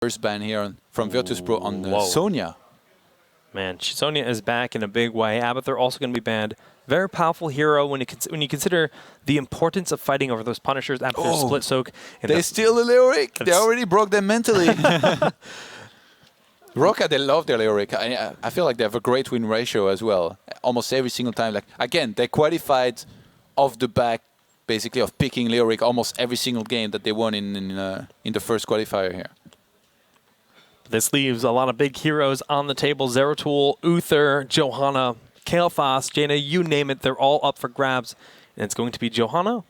first ban here from Virtus.pro on Sonya. Man, Sonya is back in a big way. Abathur also going to be banned. Very powerful hero when you consider the importance of fighting over those Punishers. Abathur split soak. They steal the Lyric. They already broke them mentally. ROCCAT, they love their Lyric. I feel like they have a great win ratio as well. Almost every single time. Like again, they qualified off the back, basically, of picking Lyric almost every single game that they won in the first qualifier here. This leaves a lot of big heroes on the table. Zeratul, Uther, Johanna, Kael'thas, Jaina, you name it. They're all up for grabs. And it's going to be Johanna?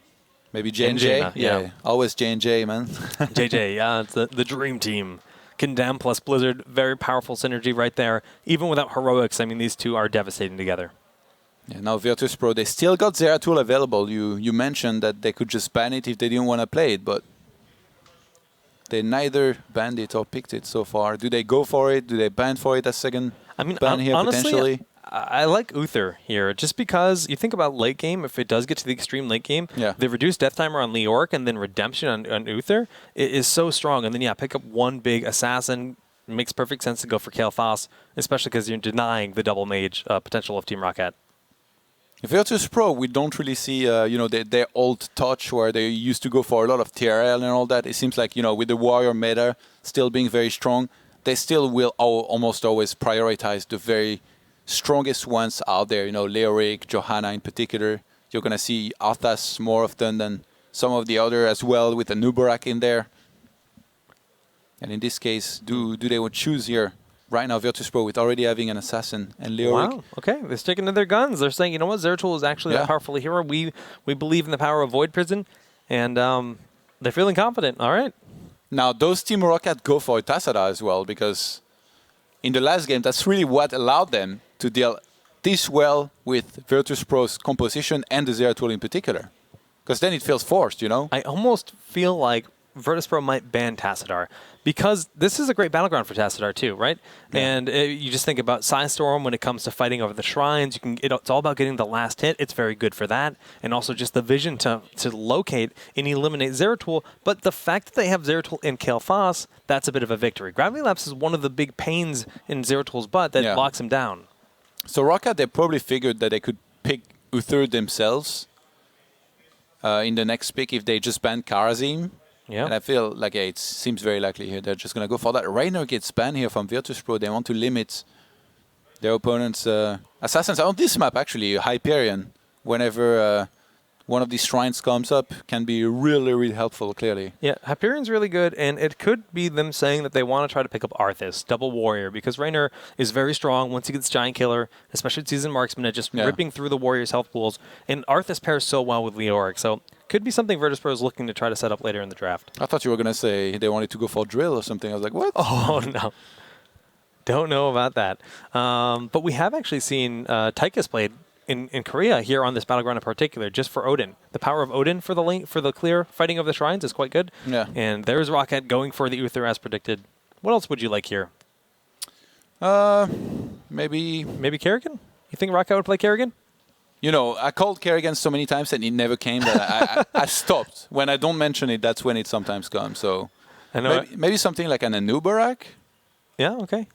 Maybe J&J? Yeah, always J&J, man. JJ, yeah, it's the dream team. Condemn plus Blizzard, very powerful synergy right there. Even without heroics, I mean, these two are devastating together. Yeah, now Virtus.pro, they still got Zeratul available. You mentioned that they could just ban it if they didn't want to play it, but they neither banned it or picked it so far. Do they go for it? Do they ban for it as second ban here honestly, potentially? I like Uther here just because you think about late game, if it does get to the extreme late game, the reduced death timer on Leoric and then redemption on Uther is so strong. And then, pick up one big assassin. It makes perfect sense to go for Kael'thas, especially because you're denying the double mage potential of Team ROCCAT. Virtus.pro, we don't really see, their old touch where they used to go for a lot of TRL and all that. It seems like, with the warrior meta still being very strong, they still will almost always prioritize the very strongest ones out there. Leoric, Johanna in particular. You're going to see Arthas more often than some of the other as well, with a Nubarak in there. And in this case, do they would choose here? Right now, Virtus.pro with already having an assassin and Leoric. Wow, okay. They're sticking to their guns. They're saying, you know what, Zeratul is actually a powerful hero. We believe in the power of Void Prison, and they're feeling confident. All right. Now, those Team ROCCAT go for Tassadar as well, because in the last game, that's really what allowed them to deal this well with Virtus.pro's composition and the Zeratul in particular. Because then it feels forced, I almost feel like Virtus.pro might ban Tassadar, because this is a great battleground for Tassadar too, right? Yeah. And you just think about Psystorm when it comes to fighting over the shrines. It's all about getting the last hit. It's very good for that, and also just the vision to locate and eliminate Zeratul. But the fact that they have Zeratul and Kael'thas, that's a bit of a victory. Gravity Lapse is one of the big pains in Zeratul's butt that locks him down. So ROCCAT, they probably figured that they could pick Uther themselves in the next pick if they just banned Karazim. Yeah. And I feel like it seems very likely here they're just going to go for that. Reiner gets banned here from Virtus.pro. They want to limit their opponent's assassins. On this map, actually, Hyperion, whenever one of these shrines comes up, can be really, really helpful, clearly. Yeah, Hyperion's really good, and it could be them saying that they want to try to pick up Arthas, double warrior, because Reiner is very strong once he gets Giant Killer, especially at Seasoned Marksman, at just ripping through the warrior's health pools. And Arthas pairs so well with Leoric, so could be something Virtus.pro is looking to try to set up later in the draft. I thought you were going to say they wanted to go for Drill or something. I was like, what? Oh, no. Don't know about that. But we have actually seen Tychus played in Korea here on this battleground in particular, just for Odin. The power of Odin for the clear fighting of the shrines is quite good. Yeah. And there's ROCCAT going for the Uther as predicted. What else would you like here? Maybe Kerrigan? You think ROCCAT would play Kerrigan? I called Kerrigan so many times and it never came that I stopped. When I don't mention it, that's when it sometimes comes. So maybe something like an Anubarak? Yeah, okay.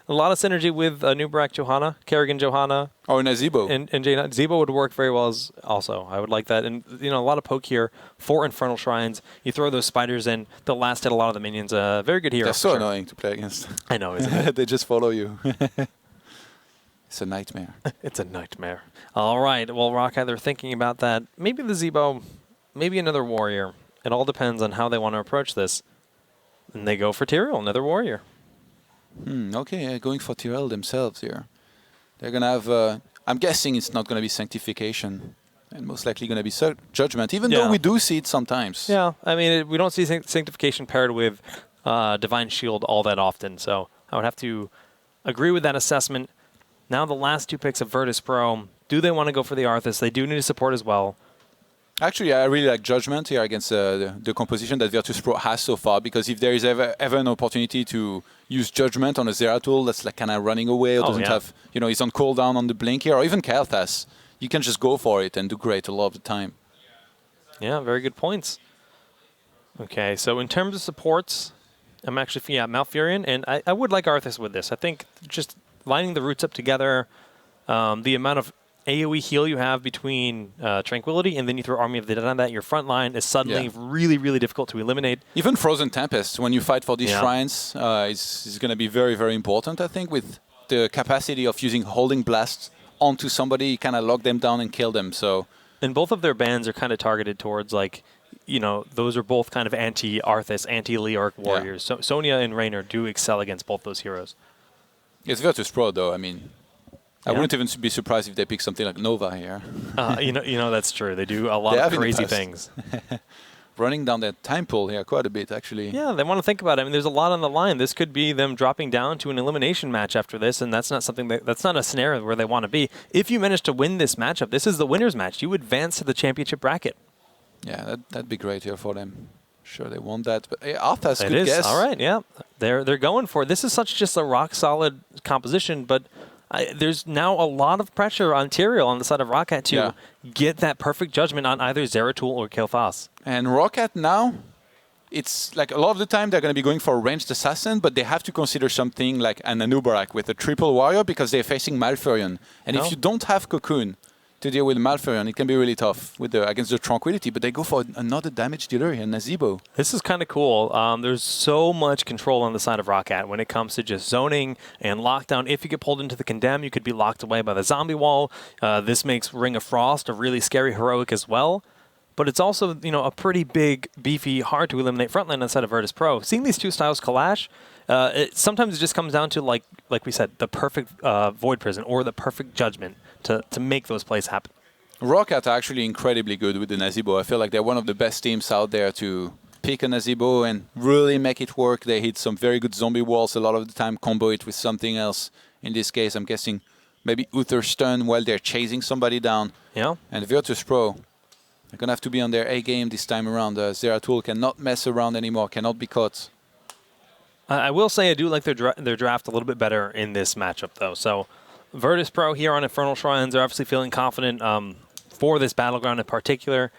A lot of synergy with Nubarak Johanna, Kerrigan Johanna. Or an Azibo. And Jaina. Zebo would work very well also. I would like that. And, a lot of poke here. 4 Infernal Shrines. You throw those spiders in, they'll last hit a lot of the minions. Very good hero. They're so annoying to play against. I know, isn't it? They just follow you. It's a nightmare. It's a nightmare. All right. Well, ROCCAT, they're thinking about that. Maybe the Zebo, maybe another warrior. It all depends on how they want to approach this. And they go for Tyrael, another warrior. Okay, going for Tyrael themselves here. They're going to have, I'm guessing it's not going to be Sanctification. And most likely going to be Judgment, even though we do see it sometimes. Yeah, I mean, we don't see Sanctification paired with Divine Shield all that often. So I would have to agree with that assessment. Now the last 2 picks of Virtus.pro. Do they want to go for the Arthas? They do need support as well. Actually, I really like Judgment here against the composition that Virtus.pro has so far, because if there is ever an opportunity to use Judgment on a Zeratul that's like kind of running away or doesn't have, he's on cooldown on the blink here, or even Kael'thas, you can just go for it and do great a lot of the time. Yeah, very good points. Okay, so in terms of supports, I'm actually, Malfurion, and I would like Arthas with this. I think just lining the roots up together, the amount of AoE heal you have between Tranquility, and then you throw Army of the Dead on that, your front line is suddenly really, really difficult to eliminate. Even Frozen Tempest, when you fight for these shrines, is going to be very, very important, I think, with the capacity of using Holding Blast onto somebody, kind of lock them down and kill them. So, and both of their bans are kind of targeted towards, like, those are both kind of anti-Arthas, anti-Leoric warriors. So Sonya and Raynor do excel against both those heroes. It's Virtus.pro, though. I mean, I wouldn't even be surprised if they pick something like Nova here. That's true. They do a lot of crazy things. Running down that time pool here quite a bit, actually. Yeah, they want to think about it. I mean, there's a lot on the line. This could be them dropping down to an elimination match after this, and that's not something that's not a scenario where they want to be. If you manage to win this matchup, this is the winner's match. You advance to the championship bracket. Yeah, that'd be great here for them. Sure, they want that. But Arthas, good guess. All right, yeah. They're going for it. This is just a rock-solid composition, but there's now a lot of pressure on Tyrael on the side of ROCCAT to get that perfect judgment on either Zeratul or Kael'thas. And ROCCAT now, it's like a lot of the time they're going to be going for a ranged assassin, but they have to consider something like an Anubarak with a triple warrior because they're facing Malfurion. And if you don't have Cocoon to deal with Malfurion, it can be really tough against the Tranquility, but they go for another damage dealer here, Nazeebo. This is kind of cool. There's so much control on the side of ROCCAT when it comes to just zoning and lockdown. If you get pulled into the Condemn, you could be locked away by the zombie wall. This makes Ring of Frost a really scary heroic as well. But it's also, a pretty big, beefy, hard to eliminate frontline on the side of Virtus.pro. Seeing these two styles clash, sometimes it just comes down to, like we said, the perfect Void Prison or the perfect judgment to make those plays happen. ROCCAT are actually incredibly good with the Nazeebo. I feel like they're one of the best teams out there to pick a Nazeebo and really make it work. They hit some very good zombie walls a lot of the time, combo it with something else. In this case, I'm guessing maybe Uther Stun while they're chasing somebody down. Yeah. And Virtus.pro, they're going to have to be on their A game this time around. Zeratul cannot mess around anymore, cannot be caught. I will say I do like their draft a little bit better in this matchup, though. So Virtus.pro here on Infernal Shrines are obviously feeling confident for this battleground in particular.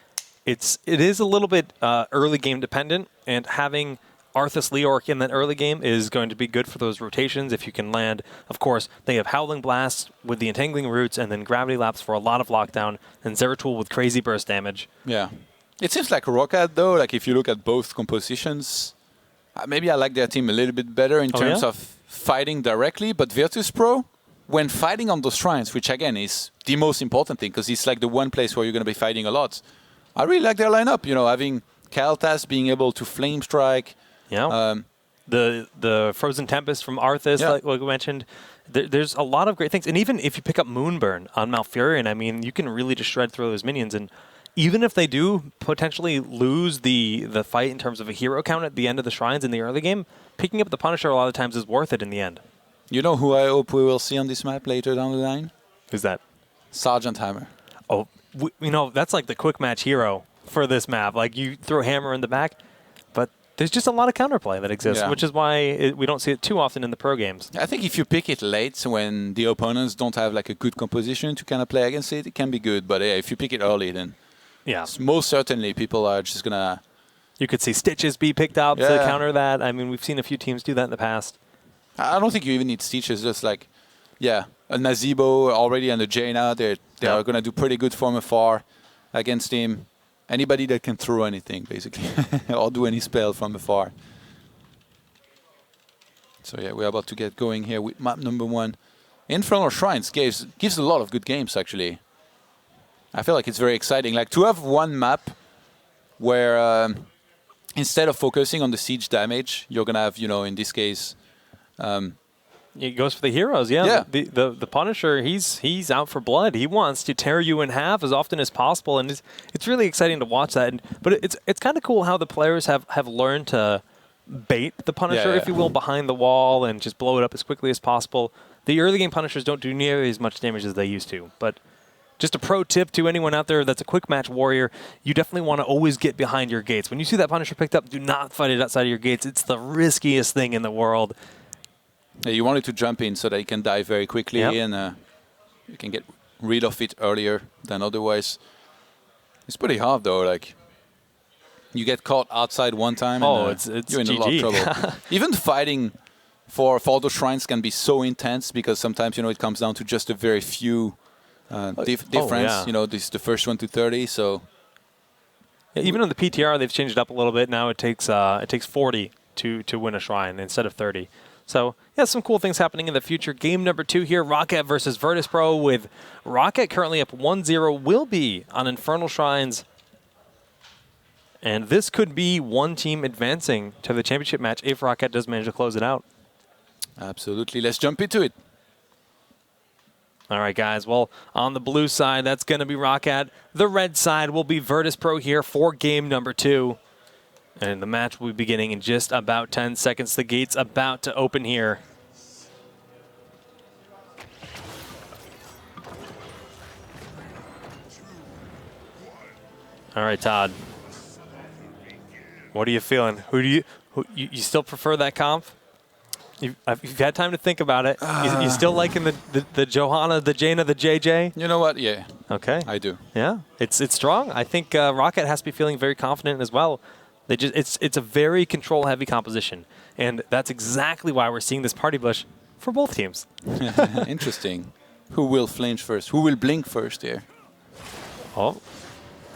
It is a little bit early game dependent, and having Arthas Leoric in that early game is going to be good for those rotations if you can land. Of course, they have Howling Blast with the Entangling Roots and then Gravity Lapse for a lot of lockdown, and Zeratul with crazy burst damage. Yeah. It seems like ROCCAT, though, like if you look at both compositions, maybe I like their team a little bit better in terms of fighting directly, but Virtus.pro, when fighting on those shrines, which again is the most important thing because it's like the one place where you're going to be fighting a lot, I really like their lineup. Having Kael'thas being able to flame strike. Yeah. The Frozen Tempest from Arthas, like we mentioned. There's a lot of great things. And even if you pick up Moonburn on Malfurion, I mean, you can really just shred through those minions. And even if they do potentially lose the fight in terms of a hero count at the end of the shrines in the early game, picking up the Punisher a lot of times is worth it in the end. You know who I hope we will see on this map later down the line? Who's that? Sergeant Hammer. Oh, that's like the quick match hero for this map. Like, you throw Hammer in the back, but there's just a lot of counterplay that exists, which is why we don't see it too often in the pro games. I think if you pick it late when the opponents don't have like a good composition to kind of play against it, it can be good. But if you pick it early, then most certainly people are just going to... You could see Stitches be picked up to counter that. I mean, we've seen a few teams do that in the past. I don't think you even need Stitches, just like, a Nazeebo already and a Jaina, they are going to do pretty good from afar against him. Anybody that can throw anything, basically, or do any spell from afar. So we're about to get going here with map number 1. Infernal Shrines gives a lot of good games, actually. I feel like it's very exciting. Like, to have one map where instead of focusing on the siege damage, you're going to have, in this case... It goes for the heroes, The Punisher, he's out for blood. He wants to tear you in half as often as possible, and it's really exciting to watch that. But it's kind of cool how the players have learned to bait the Punisher, if you will, behind the wall and just blow it up as quickly as possible. The early game Punishers don't do nearly as much damage as they used to, but just a pro tip to anyone out there that's a quick match warrior, you definitely want to always get behind your gates. When you see that Punisher picked up, do not fight it outside of your gates. It's the riskiest thing in the world. Yeah, you want it to jump in so that it can die very quickly and you can get rid of it earlier than otherwise. It's pretty hard though. Like, You get caught outside one time, Oh, and it's you're in a lot of GG. trouble. Even fighting for those shrines can be so intense because sometimes it comes down to just a very few difference. yeah. This is the first one to 30, so. Yeah, even on the PTR, they've changed it up a little bit. Now it takes 40 to win a shrine instead of 30. So, yeah, some cool things happening in the future. Game number 2 here, ROCCAT versus Virtus.pro, with ROCCAT currently up 1-0, will be on Infernal Shrines. And this could be one team advancing to the championship match if ROCCAT does manage to close it out. Absolutely. Let's jump into it. All right, guys. Well, on the blue side, that's going to be ROCCAT. The red side will be Virtus.pro here for game number 2. And the match will be beginning in just about 10 seconds. The gate's about to open here. All right, Todd. What are you feeling? You still prefer that comp? You've had time to think about it. You still liking the Johanna, the Jaina, the JJ? You know what? Yeah. Okay. I do. Yeah, it's strong. I think ROCCAT has to be feeling very confident as well. It's a very control-heavy composition, and that's exactly why we're seeing this party bush for both teams. Interesting. Who will flinch first? Who will blink first here? Oh.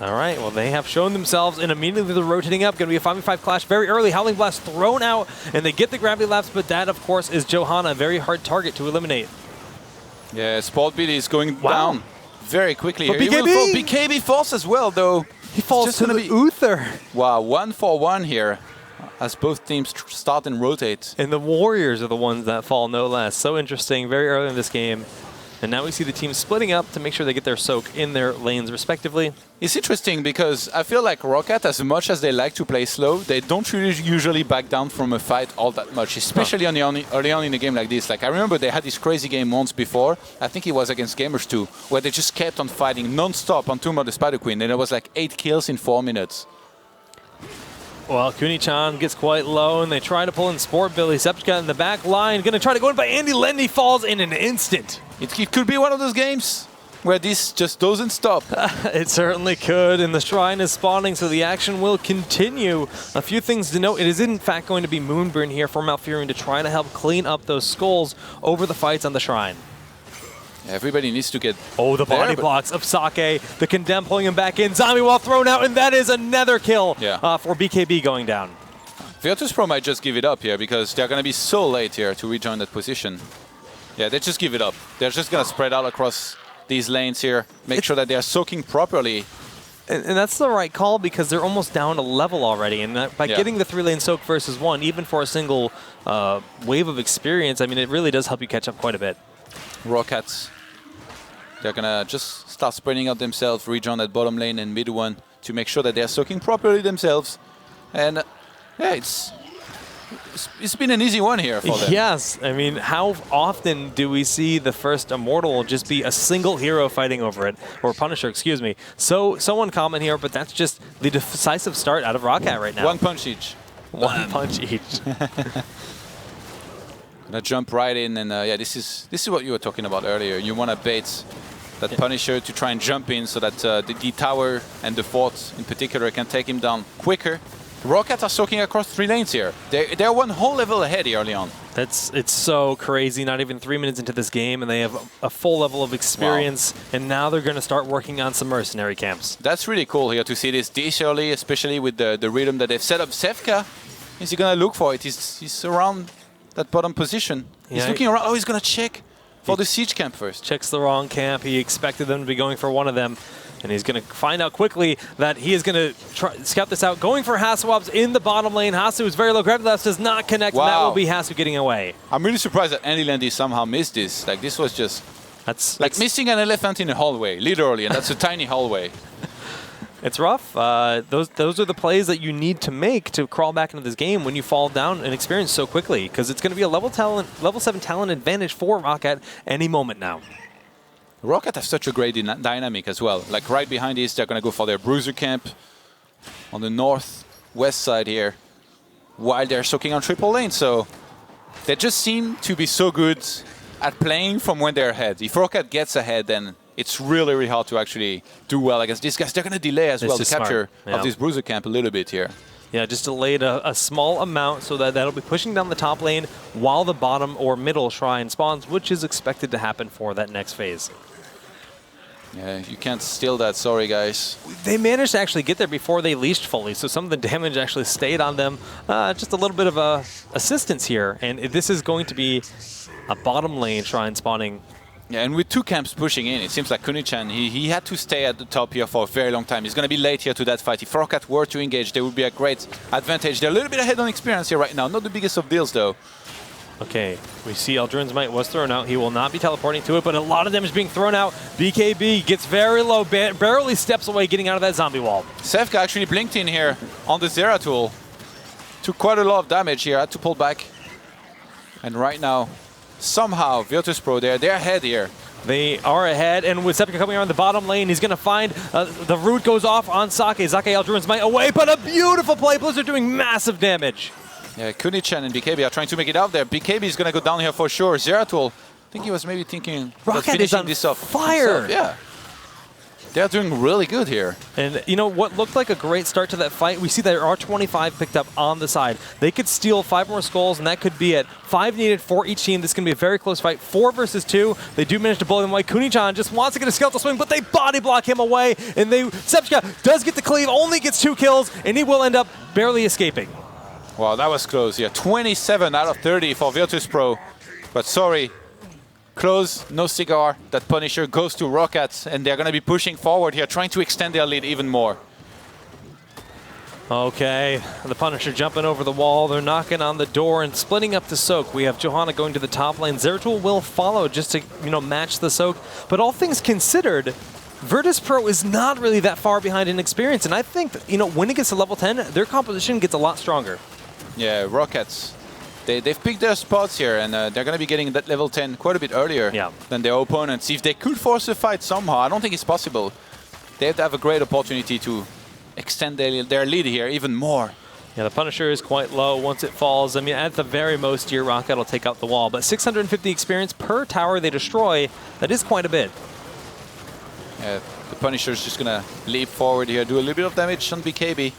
All right, well, they have shown themselves, and immediately they're rotating up. Going to be a 5v5 clash very early. Howling Blast thrown out, and they get the gravity lapse, but that, of course, is Johanna, a very hard target to eliminate. Yeah, Spalt Beat is going down very quickly But here. BKB! BKB falls as well, though. He falls to the Uther. Wow, 1-for-1 here as both teams start and rotate. And the Warriors are the ones that fall, no less. So interesting, very early in this game. And now we see the teams splitting up to make sure they get their soak in their lanes respectively. It's interesting because I feel like ROCCAT, as much as they like to play slow, they don't really usually back down from a fight all that much, especially early on in a game like this. Like I remember they had this crazy game once before, I think it was against Gamers 2, where they just kept on fighting non-stop on Tomb of the Spider Queen, and it was like 8 kills in 4 minutes. Well, Kuni-chan gets quite low, and they try to pull in Sport Billy. Septica in the back line, going to try to go in, but Andy Lendy falls in an instant. It could be one of those games where this just doesn't stop. It certainly could, and the shrine is spawning, so the action will continue. A few things to note. It is in fact going to be Moonburn here for Malfurion to try to help clean up those skulls over the fights on the shrine. Everybody needs to get the body blocks of Sake. The Condemn pulling him back in. Zombie wall thrown out, and that is another kill for BKB going down. Virtus.pro might just give it up here because they're going to be so late here to rejoin that position. Yeah, they just give it up. They're just going to spread out across these lanes here, make sure that they're soaking properly. And that's the right call because they're almost down a level already. And by getting the 3-lane soak versus 1, even for a single wave of experience, I mean, it really does help you catch up quite a bit. ROCCAT, they're going to just start spreading out themselves, rejoin that bottom lane and mid one to make sure that they're soaking properly themselves. And yeah, it's been an easy one here for them. Yes. I mean, how often do we see the first Immortal just be a single hero fighting over it? Or Punisher, excuse me. So uncommon here, but that's just the decisive start out of ROCCAT right now. One punch each. One punch each. Gonna jump right in, and yeah, this is what you were talking about earlier. You want to bait that Punisher to try and jump in so that the tower and the fort in particular can take him down quicker. ROCCAT are soaking across 3 lanes here. They're one whole level ahead early on. It's so crazy. Not even 3 minutes into this game, and they have a full level of experience. Wow. And now they're going to start working on some mercenary camps. That's really cool here to see this early, especially with the rhythm that they've set up. Sevka, is he going to look for it? He's around that bottom position. He's looking around. Oh, he's going to check for the siege camp first. Checks the wrong camp. He expected them to be going for one of them. And he's going to find out quickly that he is going to scout this out. Going for Hasawabs in the bottom lane. Hasu is very low. Gravity Lapse does not connect. Wow. And that will be Hasu getting away. I'm really surprised that Andy Landy somehow missed this. Like, this was just like missing an elephant in a hallway, literally. And that's a tiny hallway. It's rough. Those are the plays that you need to make to crawl back into this game when you fall down and experience so quickly. Because it's going to be a level 7 talent advantage for ROCCAT any moment now. ROCCAT have such a great dynamic as well. Like right behind this, they're going to go for their bruiser camp on the northwest side here, while they're soaking on triple lane. So they just seem to be so good at playing from when they're ahead. If ROCCAT gets ahead, then it's really, really hard to actually do well against these guys. They're going to delay as well the capture of this Bruiser camp a little bit here. Yeah, just delayed a small amount so that that'll be pushing down the top lane while the bottom or middle shrine spawns, which is expected to happen for that next phase. Yeah, you can't steal that. Sorry, guys. They managed to actually get there before they leashed fully, so some of the damage actually stayed on them. Just a little bit of assistance here, and this is going to be a bottom lane shrine spawning. Yeah, and with 2 camps pushing in, it seems like Kunichan, he had to stay at the top here for a very long time. He's going to be late here to that fight. If ROCCAT were to engage, there would be a great advantage. They're a little bit ahead on experience here right now. Not the biggest of deals, though. Okay, we see Eldrin's Might was thrown out. He will not be teleporting to it, but a lot of damage being thrown out. BKB gets very low, barely steps away getting out of that zombie wall. Sevka actually blinked in here on the Zeratul. Took quite a lot of damage here, had to pull back. And right now, somehow, Virtus.pro, they're ahead here. They are ahead, and with Sepka coming around the bottom lane, he's going to find the root goes off on Sake. Sake Eldrin's Might away, but a beautiful play. Blizzard doing massive damage. Yeah, Kunichan and BKB are trying to make it out there. BKB is going to go down here for sure. Zeratul, I think he was maybe thinking about finishing this off. Fire! Yeah. They're doing really good here. And you know what looked like a great start to that fight? We see there are 25 picked up on the side. They could steal 5 more skulls, and that could be it. 5 needed for each team. This is going to be a very close fight. 4 versus 2. They do manage to blow them away. Kunichan just wants to get a skeletal swing, but they body block him away. And Sepka does get the cleave, only gets 2 kills, and he will end up barely escaping. Wow, that was close. Yeah, 27 out of 30 for Virtus.pro. But sorry, close, no cigar. That Punisher goes to ROCCAT, and they're going to be pushing forward here, trying to extend their lead even more. Okay, the Punisher jumping over the wall. They're knocking on the door and splitting up the soak. We have Johanna going to the top lane. Zeratul will follow just to match the soak. But all things considered, Virtus.pro is not really that far behind in experience, and I think that, when it gets to level 10, their composition gets a lot stronger. Yeah, ROCCAT, they've picked their spots here, and they're going to be getting that level 10 quite a bit earlier than their opponents. If they could force a fight somehow, I don't think it's possible. They have to have a great opportunity to extend their lead here even more. Yeah, the Punisher is quite low once it falls. I mean, at the very most, your ROCCAT will take out the wall, but 650 experience per tower they destroy, that is quite a bit. Yeah, the Punisher is just going to leap forward here, do a little bit of damage on BKB.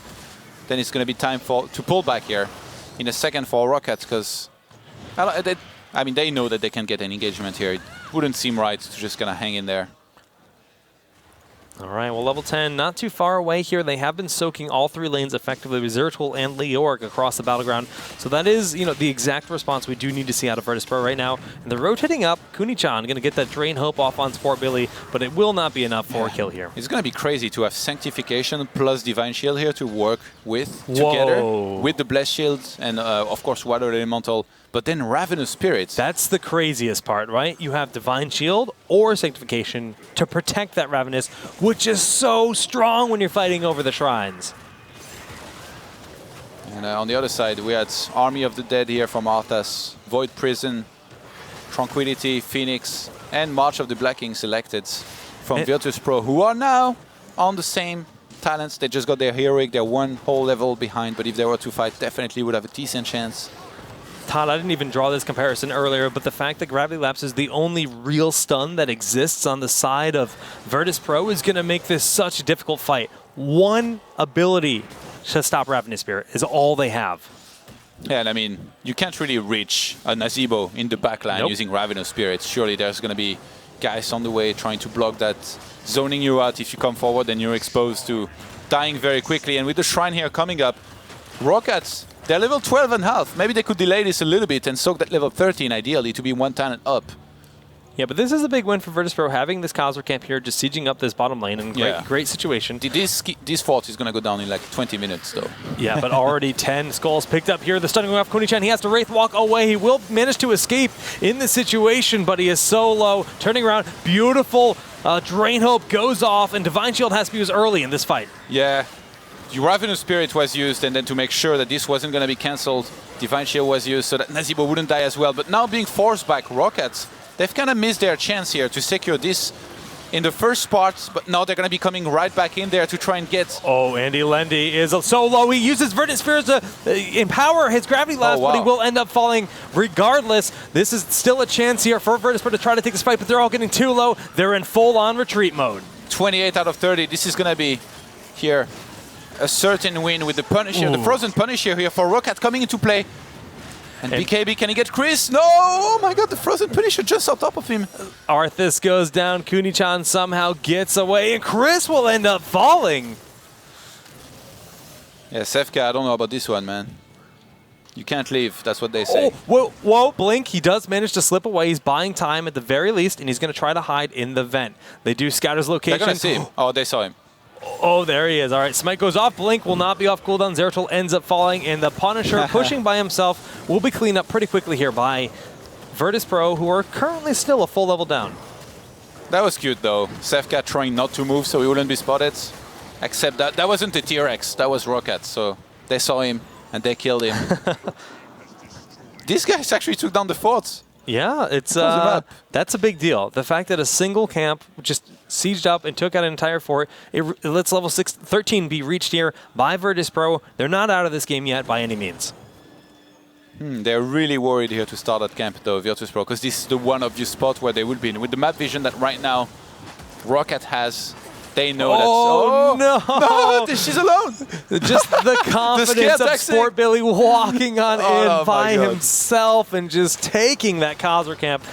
Then it's going to be time to pull back here in a second for ROCCAT, because they know that they can get an engagement here. It wouldn't seem right to just going to hang in there. All right, well, level 10, not too far away here. They have been soaking all 3 lanes effectively with Zeratul and Leoric across the battleground. So that is, the exact response we do need to see out of Virtus.pro right now. And they're rotating up. Kunichan going to get that Drain Hope off on Sport Billy, but it will not be enough for a kill here. It's going to be crazy to have Sanctification plus Divine Shield here to work with together with the Blessed Shield and, of course, Water Elemental. But then Ravenous Spirits. That's the craziest part, right? You have Divine Shield or Sanctification to protect that Ravenous, which is so strong when you're fighting over the shrines. And on the other side, we had Army of the Dead here from Arthas, Void Prison, Tranquility, Phoenix, and March of the Black King selected from Virtus.pro, who are now on the same talents. They just got their Heroic, they're 1 whole level behind, but if they were to fight, definitely would have a decent chance. Todd, I didn't even draw this comparison earlier, but the fact that Gravity Lapse is the only real stun that exists on the side of Virtus.pro is going to make this such a difficult fight. 1 ability to stop Ravenous Spirit is all they have. Yeah, and I mean, you can't really reach a Nazeebo in the backline using Ravenous Spirit. Surely there's going to be guys on the way trying to block that, zoning you out. If you come forward, then you're exposed to dying very quickly. And with the Shrine here coming up, ROCCAT, they're level 12.5. Maybe they could delay this a little bit and soak that level 13, ideally, to be 1 talent up. Yeah, but this is a big win for Virtus.pro, having this Khazra camp here, just sieging up this bottom lane, and great situation. This fort is going to go down in like 20 minutes, though. Yeah, but already 10 skulls picked up here. The stunning going off Kunichan. He has to Wraith Walk away. He will manage to escape in this situation, but he is so low. Turning around, beautiful Drain Hope goes off, and Divine Shield has to be used early in this fight. Yeah. Ravenous Spirit was used, and then to make sure that this wasn't going to be cancelled, Divine Shield was used so that Nazeebo wouldn't die as well. But now being forced back, ROCCAT, they've kind of missed their chance here to secure this in the first spot, but now they're going to be coming right back in there to try and get... Oh, Andy Lendy is so low. He uses Virtus Spheres to empower his gravity blast, but he will end up falling regardless. This is still a chance here for Virtus.pro to try to take this fight, but they're all getting too low. They're in full-on retreat mode. 28 out of 30. This is going to be here a certain win with the Punisher, the Frozen Punisher here for ROCCAT coming into play. And BKB, can he get Chris? No! Oh my god, the Frozen Punisher just on top of him. Arthas goes down, Kuni-chan somehow gets away, and Chris will end up falling. Yeah, Sefka, I don't know about this one, man. You can't leave, that's what they say. Oh, whoa, Blink, he does manage to slip away. He's buying time at the very least, and he's going to try to hide in the vent. They do scout his location. They're going to see him. Oh, they saw him. Oh, there he is. All right, Smite goes off. Blink will not be off cooldown. Zeratul ends up falling, and the Punisher pushing by himself will be cleaned up pretty quickly here by Virtus.pro, who are currently still a full level down. That was cute, though. Sefka trying not to move so he wouldn't be spotted. Except that wasn't the T-Rex, that was ROCCAT. So they saw him, and they killed him. These guys actually took down the forts. Yeah, it's that's a big deal. The fact that a single camp just sieged up and took out an entire fort, it lets level 13 be reached here by Virtus.pro. They're not out of this game yet by any means. They're really worried here to start at camp, though, Virtus.pro, because this is the one obvious spot where they would be in. With the map vision that right now ROCCAT has, they know that... Oh, no! No, she's alone! Just the confidence of Sport Billy walking on in by himself and just taking that Khazra camp.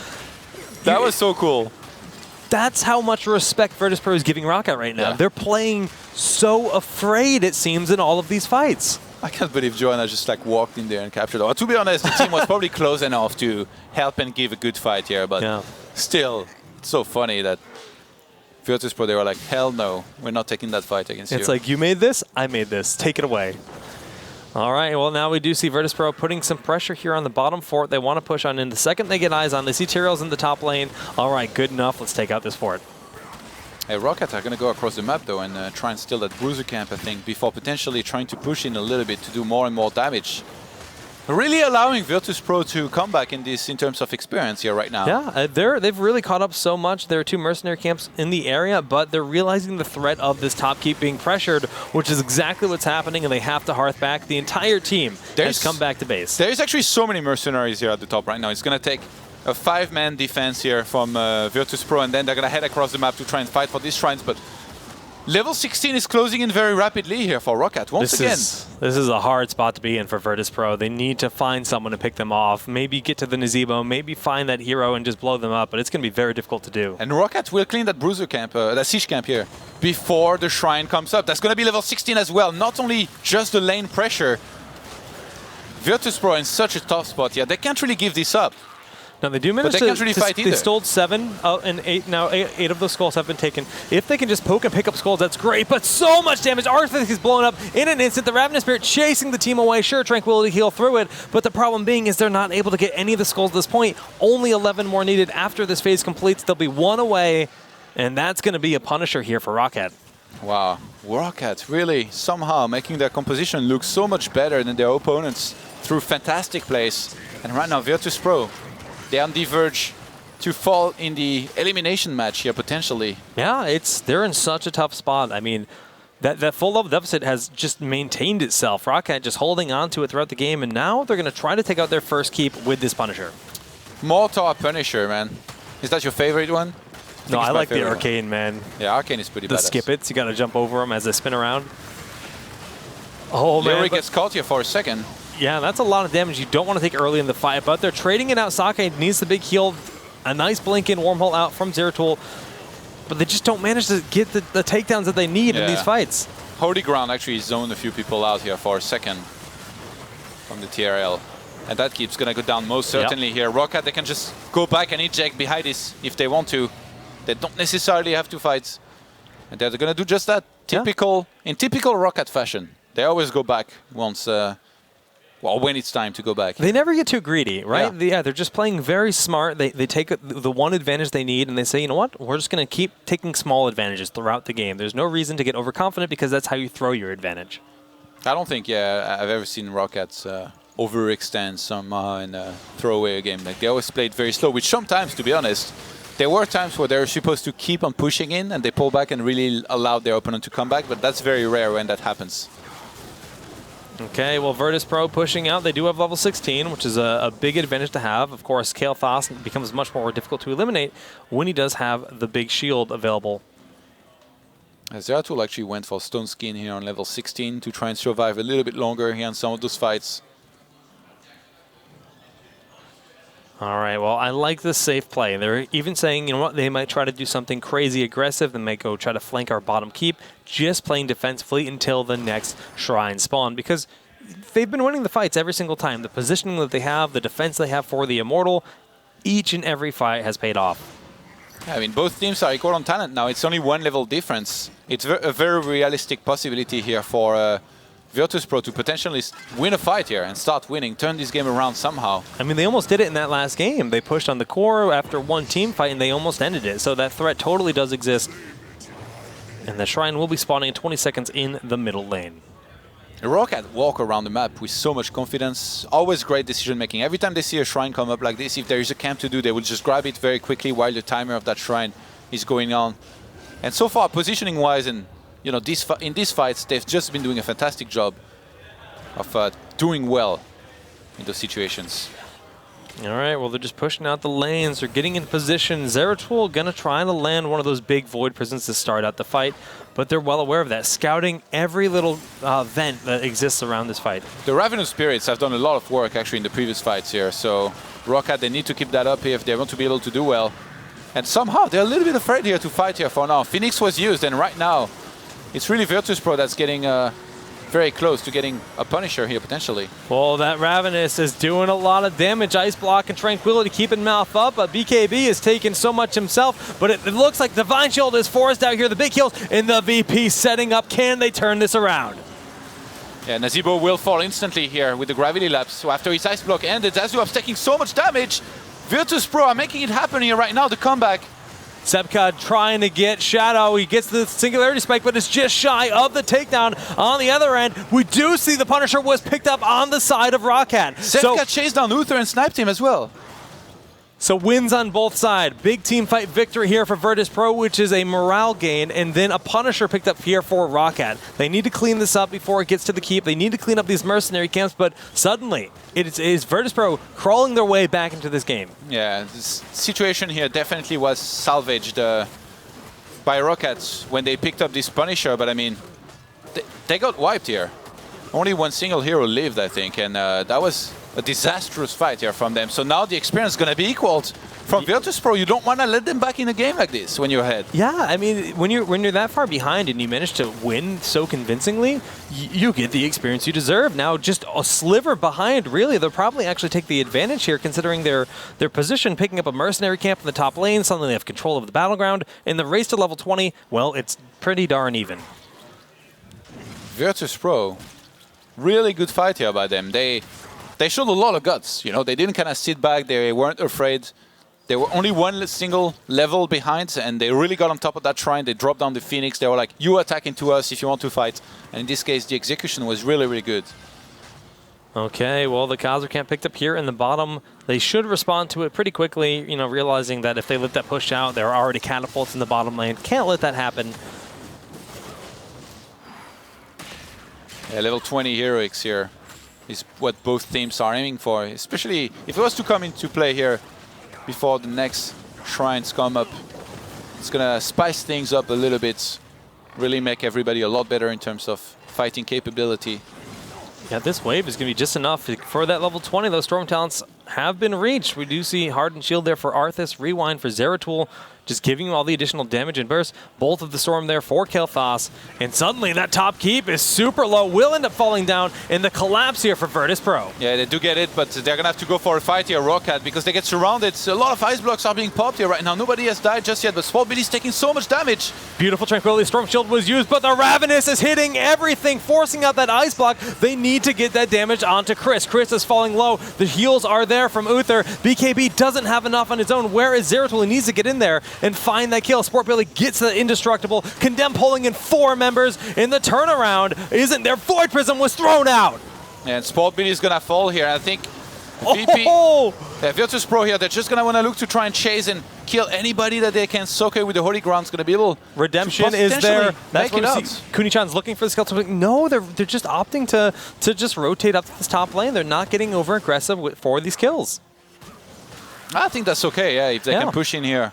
That was so cool. That's how much respect Virtus.pro is giving ROCCAT right now. Yeah. They're playing so afraid, it seems, in all of these fights. I can't believe Joanna just like walked in there and captured it. To be honest, the team was probably close enough to help and give a good fight here, but still, it's so funny that Virtus.pro, they were like, hell no, we're not taking that fight against you. It's like, you made this, I made this, take it away. All right, well, now we do see Virtus.pro putting some pressure here on the bottom fort. They want to push on in. The second they get eyes on, they see Tyrael's in the top lane. All right, good enough, let's take out this fort. Hey, ROCCAT are going to go across the map, though, and try and steal that Bruiser camp, I think, before potentially trying to push in a little bit to do more and more damage. Really allowing Virtus.pro to come back in this in terms of experience here right now. Yeah, they've really caught up so much. There are two mercenary camps in the area, but they're realizing the threat of this top keep being pressured, which is exactly what's happening, and they have to hearth back. The entire team has come back to base. There's actually so many mercenaries here at the top right now. It's going to take a 5-man defense here from Virtus.pro, and then they're going to head across the map to try and fight for these shrines, but level 16 is closing in very rapidly here for ROCCAT once again. This is a hard spot to be in for Virtus.pro. They need to find someone to pick them off, maybe get to the Nazebo, maybe find that hero and just blow them up, but it's going to be very difficult to do. And ROCCAT will clean that Bruiser camp, that Siege camp here, before the shrine comes up. That's going to be level 16 as well, not only just the lane pressure. Virtus.pro in such a tough spot here. They can't really give this up. Now they do manage they stole 7 and 8. Now 8 of those skulls have been taken. If they can just poke and pick up skulls, that's great. But so much damage. Arthas is blown up in an instant. The Ravenous Spirit chasing the team away. Sure, Tranquility heal through it. But the problem being is they're not able to get any of the skulls at this point. Only 11 more needed. After this phase completes, they'll be 1 away. And that's going to be a Punisher here for ROCCAT. Wow. ROCCAT really somehow making their composition look so much better than their opponents through fantastic plays. And right now, Virtus.pro, they're on the verge to fall in the elimination match here, potentially. Yeah, they're in such a tough spot. I mean, that full level deficit has just maintained itself. ROCCAT just holding on to it throughout the game, and now they're going to try to take out their first keep with this Punisher. Mortar Punisher, man. Is that your favorite one? No, I like the Arcane, man. Yeah, Arcane is pretty badass. The skip-its, you got to jump over them as they spin around. Oh, man. Lyric gets caught here for a second. Yeah, that's a lot of damage you don't want to take early in the fight, but they're trading it out. Sake needs the big heal. A nice blink in wormhole out from Zeratul, but they just don't manage to get the takedowns that they need in these fights. Holy Ground actually zoned a few people out here for a second from the TRL, and that keeps going to go down most certainly here. ROCCAT, they can just go back and eject behind this if they want to. They don't necessarily have to fight, and they're going to do just that. In typical ROCCAT fashion. They always go back once... well, when it's time to go back. They never get too greedy, right? Yeah, they're just playing very smart. They take the one advantage they need, and they say, you know what? We're just going to keep taking small advantages throughout the game. There's no reason to get overconfident because that's how you throw your advantage. I don't think, I've ever seen ROCCAT overextend somehow and throw away a game. Like, they always played very slow, which sometimes, to be honest, there were times where they're supposed to keep on pushing in and they pull back and really allow their opponent to come back, but that's very rare when that happens. Okay, well, Virtus.pro pushing out. They do have level 16, which is a big advantage to have. Of course, Kael'thas becomes much more difficult to eliminate when he does have the big shield available. Zeratul actually went for Stone Skin here on level 16 to try and survive a little bit longer here in some of those fights. All right, well, I like this safe play. They're even saying, you know what, they might try to do something crazy aggressive. They might go try to flank our bottom keep, just playing defensively until the next shrine spawn, because they've been winning the fights every single time. The positioning that they have, the defense they have for the Immortal, each and every fight has paid off. I mean, both teams are equal on talent now. It's only one level difference. It's a very realistic possibility here for Virtus.pro to potentially win a fight here and start winning, turn this game around somehow. I mean, they almost did it in that last game. They pushed on the core after one team fight, and they almost ended it. So that threat totally does exist. And the Shrine will be spawning in 20 seconds in the middle lane. ROCCAT walk around the map with so much confidence. Always great decision-making. Every time they see a Shrine come up like this, if there is a camp to do, they will just grab it very quickly while the timer of that Shrine is going on. And so far, positioning-wise, and you know, in these fights, they've just been doing a fantastic job of doing well in those situations. All right, well, they're just pushing out the lanes. They're getting in position. Zeratul going to try to land one of those big Void Prisons to start out the fight, but they're well aware of that, scouting every little vent that exists around this fight. The Ravenous Spirits have done a lot of work, actually, in the previous fights here, so ROCCAT, they need to keep that up here if they want to be able to do well. And somehow, they're a little bit afraid here to fight here for now. Phoenix was used, and right now, it's really Virtus.pro that's getting very close to getting a Punisher here, potentially. Well, that Ravenous is doing a lot of damage. Ice Block and Tranquility keeping mouth up, but BKB is taking so much himself, but it looks like Divine Shield is forced out here. The big kills in the VP setting up. Can they turn this around? Yeah, Nazeebo will fall instantly here with the Gravity Lapse. So after his Ice Block ended, Azuab's taking so much damage. Virtus.pro are making it happen here right now, the comeback. Sebka trying to get Shadow. He gets the Singularity Spike, but it's just shy of the takedown. On the other end, we do see the Punisher was picked up on the side of ROCCAT. Sebka chased down Uther and sniped him as well. So wins on both sides. Big team fight victory here for Virtus.pro, which is a morale gain, and then a Punisher picked up here for ROCCAT. They need to clean this up before it gets to the keep. They need to clean up these mercenary camps, but suddenly it is Virtus.pro crawling their way back into this game. Yeah, this situation here definitely was salvaged by ROCCAT when they picked up this Punisher, but I mean, they got wiped here. Only one single hero lived, I think, and that was a disastrous fight here from them. So now the experience is going to be equaled from Virtus.pro. You don't want to let them back in a game like this when you're ahead. Yeah, I mean, when you're that far behind and you manage to win so convincingly, you get the experience you deserve. Now, just a sliver behind, really, they'll probably actually take the advantage here, considering their position, picking up a mercenary camp in the top lane. Suddenly they have control of the battleground. In the race to level 20, well, it's pretty darn even. Virtus.pro, really good fight here by them. They showed a lot of guts, you know. They didn't kind of sit back. They weren't afraid. They were only one single level behind, and they really got on top of that shrine. They dropped down the Phoenix. They were like, you attack into us if you want to fight. And in this case, the execution was really, really good. Okay, well, the Khazar camp picked up here in the bottom. They should respond to it pretty quickly, you know, realizing that if they let that push out, there are already catapults in the bottom lane. Can't let that happen. Yeah, level 20 heroics here is what both teams are aiming for, especially if it was to come into play here before the next shrines come up. It's going to spice things up a little bit, really make everybody a lot better in terms of fighting capability. Yeah, this wave is going to be just enough for that level 20. Those Storm Talents have been reached. We do see Hardened Shield there for Arthas, Rewind for Zeratul, just giving you all the additional damage and burst. Bolt of the Storm there for Kael'thas. And suddenly that top keep is super low, will end up falling down in the collapse here for Virtus.pro. Yeah, they do get it, but they're going to have to go for a fight here, ROCCAT, because they get surrounded. A lot of ice blocks are being popped here right now. Nobody has died just yet, but Sportbilly is taking so much damage. Beautiful Tranquility Storm Shield was used, but the Ravenous is hitting everything, forcing out that ice block. They need to get that damage onto Chris. Chris is falling low. The heals are there from Uther. BKB doesn't have enough on his own. Where is Zeratul? He needs to get in there and find that kill. Sportbilly gets the indestructible. Condemn pulling in 4 members in the turnaround. Isn't there? Void Prism was thrown out. And Sportbilly is going to fall here. I think VP, Virtus.pro here, they're just going to want to look to try and chase and kill anybody that they can soak with the Holy Ground is going to be able Redemption to is there. That's That's what what we see. Kuni-chan's looking for the skeleton. No, they're just opting to just rotate up to this top lane. They're not getting over aggressive for these kills. I think that's okay, yeah. If they can push in here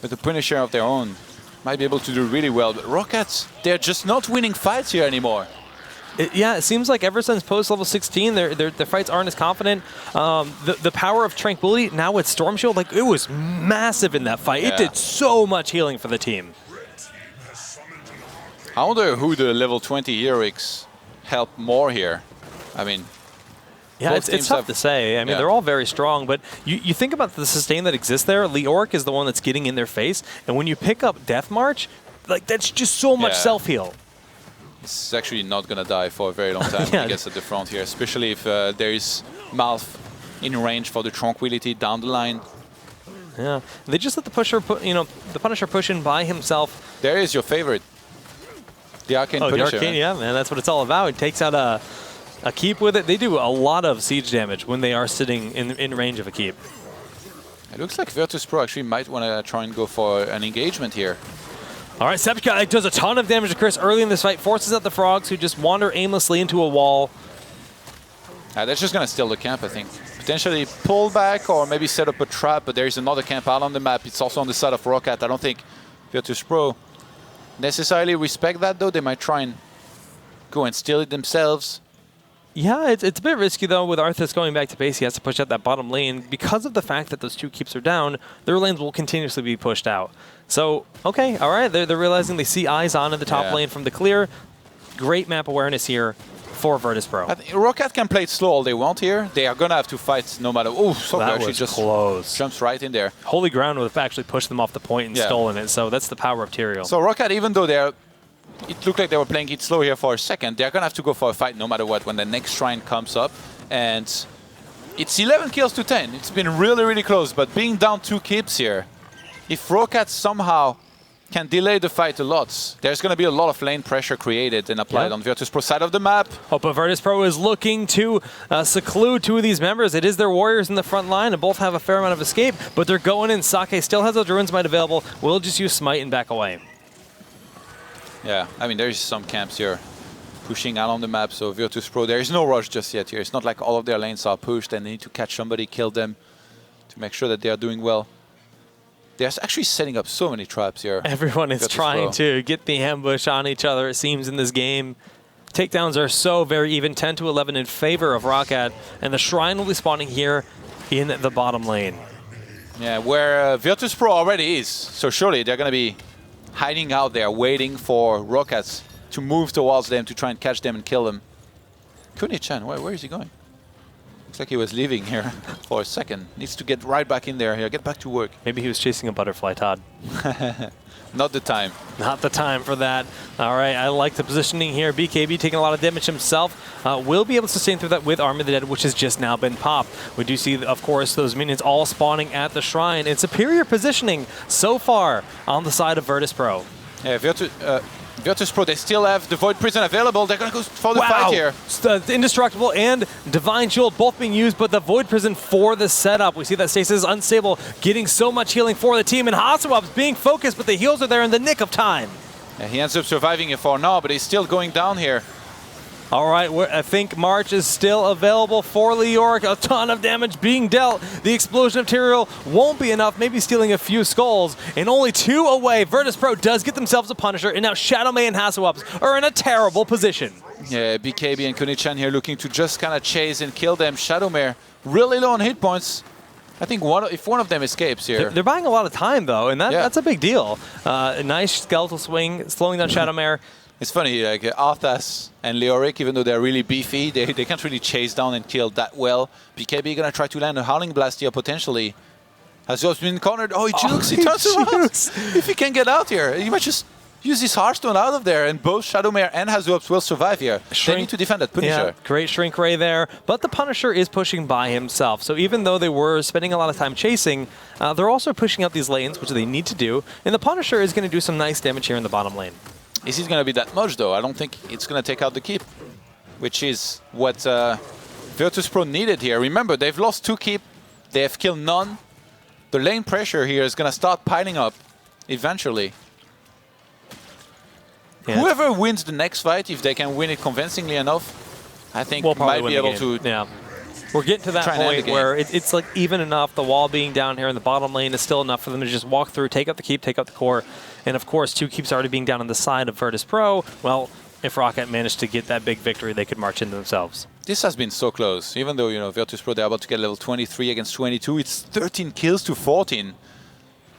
with a Punisher of their own, might be able to do really well. But ROCCAT, they're just not winning fights here anymore. It seems like ever since post level 16, their fights aren't as confident. The power of Tranquility now with Storm Shield, like it was massive in that fight. Yeah. It did so much healing for the team. I wonder who the level 20 heroics help more here. I mean, yeah, it's tough to say. I mean, they're all very strong, but you think about the sustain that exists there. Leoric is the one that's getting in their face, and when you pick up Death March, like that's just so much self-heal. It's actually not going to die for a very long time when he gets at the front here, especially if there is Malf in range for the Tranquility down the line. Yeah, they just let the the Punisher push in by himself. There is your favorite, the Arcane Punisher. The Arcane, yeah, man, that's what it's all about. It takes out a keep with it. They do a lot of siege damage when they are sitting in range of a keep. It looks like Virtus.pro actually might want to try and go for an engagement here. All right, Sepka does a ton of damage to Chris early in this fight, forces out the Frogs, who just wander aimlessly into a wall. That's just going to steal the camp, I think. Potentially pull back or maybe set up a trap, but there is another camp out on the map. It's also on the side of ROCCAT. I don't think Virtus.pro necessarily respect that, though. They might try and go and steal it themselves. Yeah, it's a bit risky, though, with Arthas going back to base. He has to push out that bottom lane. Because of the fact that those two keeps are down, their lanes will continuously be pushed out. So, okay, all right, they're realizing they see eyes on in the top lane from the clear. Great map awareness here for Virtus.pro. I think ROCCAT can play it slow all they want here. They are going to have to fight no matter... Oh, so that actually was just close. Jumps right in there. Holy Ground would have actually pushed them off the point and stolen it, so that's the power of Tyrael. So ROCCAT, even though it looked like they were playing it slow here for a second, they're going to have to go for a fight no matter what when the next shrine comes up. And it's 11 kills to 10. It's been really, really close, but being down 2 keeps here, if ROCCAT somehow can delay the fight a lot, there's going to be a lot of lane pressure created and applied on Virtus.pro side of the map. But Virtus.pro is looking to seclude 2 of these members. It is their warriors in the front line, and both have a fair amount of escape, but they're going in. Sake still has those Ruins Might available. We'll just use Smite and back away. Yeah, I mean, there's some camps here pushing out on the map, so Virtus.pro, there is no rush just yet here. It's not like all of their lanes are pushed and they need to catch somebody, kill them to make sure that they are doing well. They're actually setting up so many traps here. Everyone is trying to get the ambush on each other, it seems, in this game. Takedowns are so very even, 10 to 11 in favor of ROCCAT, and the Shrine will be spawning here in the bottom lane. Yeah, where Virtus.pro already is, so surely they're going to be hiding out there, waiting for ROCCAT to move towards them to try and catch them and kill them. Kuni-chan, where is he going? Looks like he was leaving here for a second. Needs to get right back in there here, get back to work. Maybe he was chasing a butterfly, Todd. Not the time. Not the time for that. All right, I like the positioning here. BKB taking a lot of damage himself. Will be able to sustain through that with Arm of the Dead, which has just now been popped. We do see, of course, those minions all spawning at the Shrine. And superior positioning so far on the side of Virtus.pro. Yeah, Virtus.pro, they still have the Void Prison available. They're going to go for the fight here. Indestructible and Divine Shield both being used, but the Void Prison for the setup. We see that Stasis is unstable, getting so much healing for the team, and Hasawab's being focused, but the heals are there in the nick of time. Yeah, he ends up surviving it for now, but he's still going down here. All right, I think March is still available for Leoric. A ton of damage being dealt. The explosion of Tyrael won't be enough, maybe stealing a few skulls. And only 2 away. Virtus.pro does get themselves a Punisher, and now Shadowmay and Hasawabs are in a terrible position. Yeah, BKB and Kuni-chan here looking to just kind of chase and kill them. Shadowmare really low on hit points. I think if one of them escapes here. They're buying a lot of time, though, and that's a big deal. A nice skeletal swing, slowing down Shadowmare. It's funny, like Arthas and Leoric, even though they're really beefy, they can't really chase down and kill that well. BKB gonna try to land a Howling Blast here potentially. Has just been cornered. Oh, he jukes, he turns around. If he can get out here, he might just use his Hearthstone out of there, and both Shadowmare and Hazuops will survive here. They need to defend that Punisher. Yeah, great Shrink Ray there, but the Punisher is pushing by himself. So even though they were spending a lot of time chasing, they're also pushing out these lanes, which they need to do, and the Punisher is going to do some nice damage here in the bottom lane. Is it going to be that much, though? I don't think it's going to take out the keep, which is what Virtus.pro needed here. Remember, they've lost 2 keep, they have killed none. the lane pressure here is going to start piling up eventually. Yeah. Whoever wins the next fight, if they can win it convincingly enough, I think we'll might win be the able game. to. Yeah. We're getting to that try and end the point game. where it's like even enough. The wall being down here in the bottom lane is still enough for them to just walk through, take out the keep, take out the core. And of course, 2 keeps already being down on the side of Virtus.pro. Well, if ROCCAT managed to get that big victory, they could march into themselves. This has been so close. Even though, you know, Virtus.pro, they're about to get level 23 against 22, it's 13 kills to 14.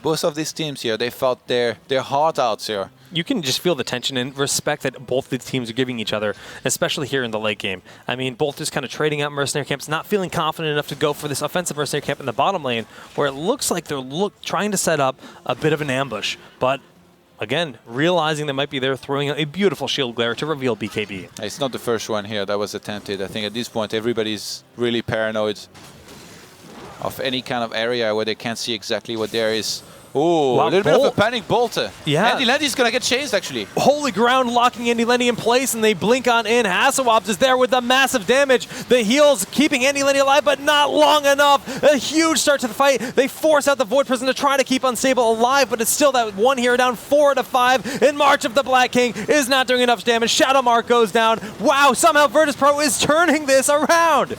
Both of these teams here, they fought their heart out here. You can just feel the tension and respect that both the teams are giving each other, especially here in the late game. I mean, both just kind of trading out mercenary camps, not feeling confident enough to go for this offensive mercenary camp in the bottom lane, where it looks like they're trying to set up a bit of an ambush. But again, realizing they might be there, throwing a beautiful shield glare to reveal BKB. It's not the first one here that was attempted. I think at this point, everybody's really paranoid of any kind of area where they can't see exactly what there is. Oh, Wow, a little bit of Bolt. a panic bolt. Yeah. Andy Landy's going to get chased, actually. Holy ground locking Andy Lenny in place, and they blink on in. Hasselwabs is there with the massive damage. The heals keeping Andy Lenny alive, but not long enough. A huge start to the fight. They force out the Void Prison to try to keep Unstable alive, but it's still that one hero down 4 to 5. And March of the Black King is not doing enough damage. Shadow Mark goes down. Wow, somehow Virtus.pro is turning this around.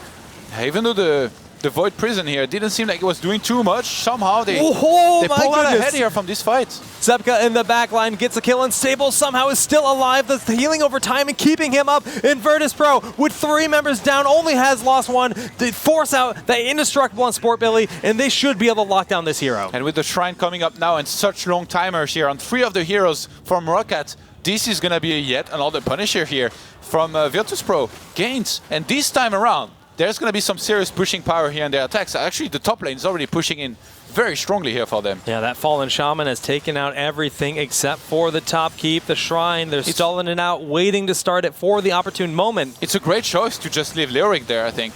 Even though the Void Prison here didn't seem like it was doing too much, somehow they Oh, my pulled out goodness. ahead here from this fight. Zebka in the back line gets a kill, and Sable somehow is still alive. The healing over time and keeping him up. And Virtus.pro, with 3 members down, only has lost 1. They force out the indestructible on Sport Billy, and they should be able to lock down this hero. And with the Shrine coming up now and such long timers here on 3 of the heroes from ROCCAT, this is going to be yet another Punisher here from Virtus.pro. Gains, and this time around, there's going to be some serious pushing power here in their attacks. Actually, the top lane is already pushing in very strongly here for them. Yeah, that Fallen Shaman has taken out everything except for the top keep, the Shrine. They're stalling it out, waiting to start it for the opportune moment. It's a great choice to just leave Lyric there, I think.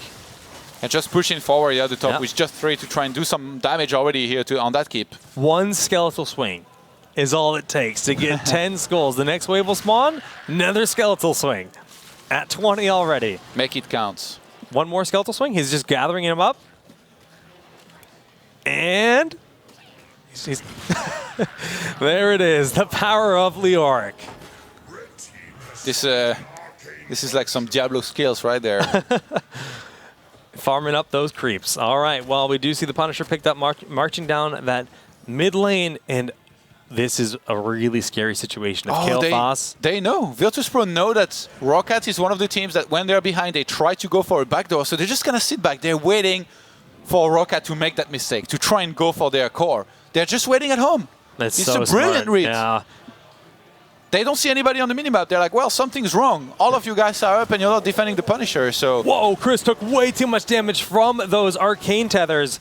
And just pushing forward here at the top with just 3 to try and do some damage already here on that keep. 1 skeletal swing is all it takes to get 10 skulls. The next wave will spawn, another skeletal swing. At 20 already. Make it count. 1 more skeletal swing. He's just gathering him up. And he's there it is. The power of Leoric. This is like some Diablo skills right there. Farming up those creeps. All right. Well, we do see the Punisher picked up, marching down that mid lane, and this is a really scary situation. If Kael'thas... They know. Virtus.pro know that ROCCAT is one of the teams that when they're behind, they try to go for a backdoor. So they're just going to sit back. They're waiting for ROCCAT to make that mistake, to try and go for their core. They're just waiting at home. That's it's so a brilliant smart. read. Yeah. They don't see anybody on the minimap. They're like, well, something's wrong. All of you guys are up and you're not defending the Punisher. So Whoa, Chris took way too much damage from those arcane tethers.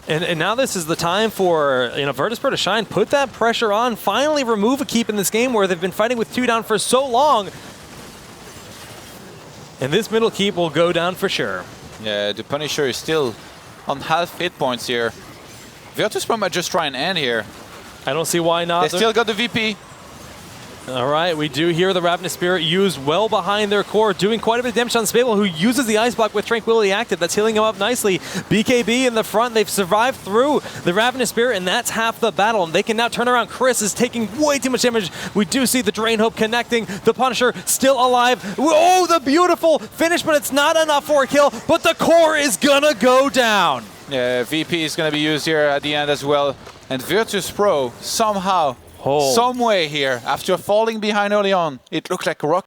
And now this is the time for Virtus.pro to shine, put that pressure on, finally remove a keep in this game where they've been fighting with 2 down for so long. And this middle keep will go down for sure. yeah, the Punisher is still on half hit points here. Virtus.pro might just try and end here. I don't see why not. They still got the VP. All right, we do hear the Ravenous Spirit used well behind their core, doing quite a bit of damage on Spable, who uses the Ice Block with Tranquility active. That's healing him up nicely. BKB in the front. They've survived through the Ravenous Spirit, and that's half the battle. And they can now turn around. Chris is taking way too much damage. We do see the Drain Hope connecting. The Punisher still alive. Oh, the beautiful finish, but it's not enough for a kill. But the core is going to go down. Yeah, VP is going to be used here at the end as well. And Virtus.pro somehow, some way here, after falling behind early on, it looked like ROCCAT